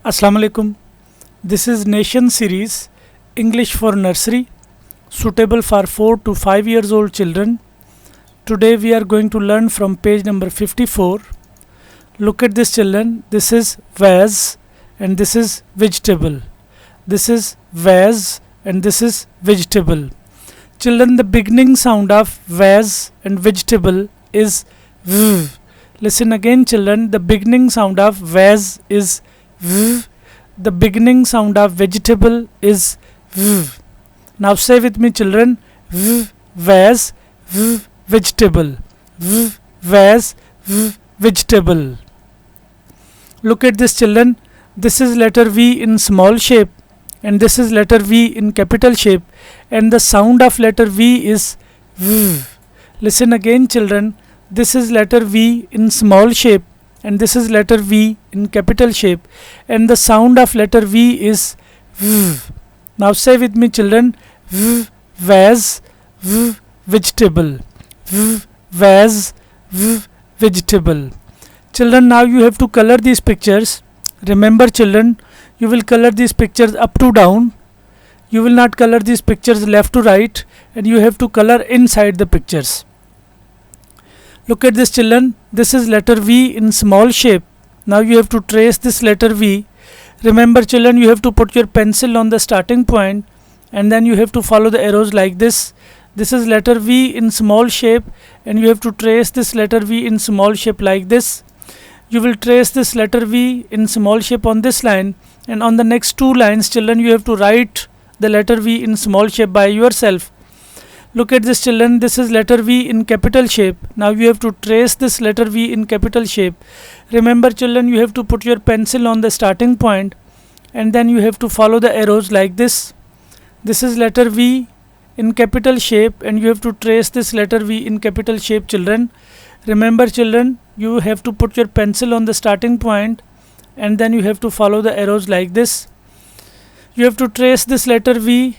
Assalamu alaikum. This is Nation series English for Nursery suitable for 4 to 5 years old children. Today we are going to learn from page number 54. Look at this children. This is vase and this is vegetable. This is vase and this is vegetable. Children, the beginning sound of vase and vegetable is v. Listen again children. The beginning sound of vase is v. The beginning sound of vegetable is v. Now say with me children. V vase, v vegetable, v vase, v vegetable. Look at this children. This is letter V in small shape and this is letter V in capital shape, and the sound of letter V is v. Listen again children. This is letter V in small shape and this is letter V in capital shape, and the sound of letter V is v. Now say with me children. V vase, v vegetable, v vase, v vegetable. Children, now you have to color these pictures. Remember children, you will color these pictures up to down. You will not color these pictures left to right, and you have to color inside the pictures. Look at this children. This is letter V in small shape. Now you have to trace this letter V. Remember children, you have to put your pencil on the starting point and then you have to follow the arrows like this. This is letter V in small shape and you have to trace this letter V in small shape like this. You will trace this letter V in small shape on this line, and on the next two lines children you have to write the letter V in small shape by yourself. Look at this children. This is letter V in capital shape. Now you have to trace this letter V in capital shape. Remember children, you have to put your pencil on the starting point and then you have to follow the arrows like this. This is letter V in capital shape and you have to trace this letter V in capital shape children. Remember children, you have to put your pencil on the starting point and then you have to follow the arrows like this. You have to trace this letter V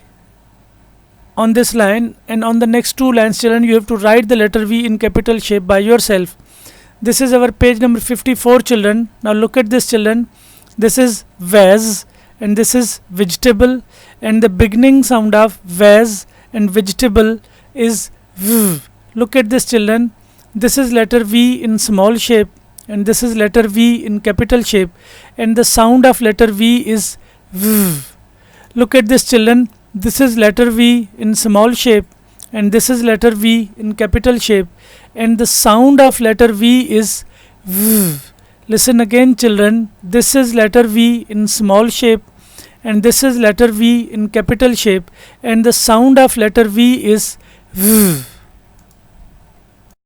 on this line, and on the next two lines children you have to write the letter V in capital shape by yourself. This is our page number 54 children. Now look at this children. This is vase and this is vegetable, and the beginning sound of vase and vegetable is v. Look at this children. This is letter V in small shape and this is letter V in capital shape, and the sound of letter V is v. Look at this children. This is letter V in small shape and this is letter V in capital shape, and the sound of letter V is v. Listen again children. This is letter V in small shape and this is letter V in capital shape, and the sound of letter V is v.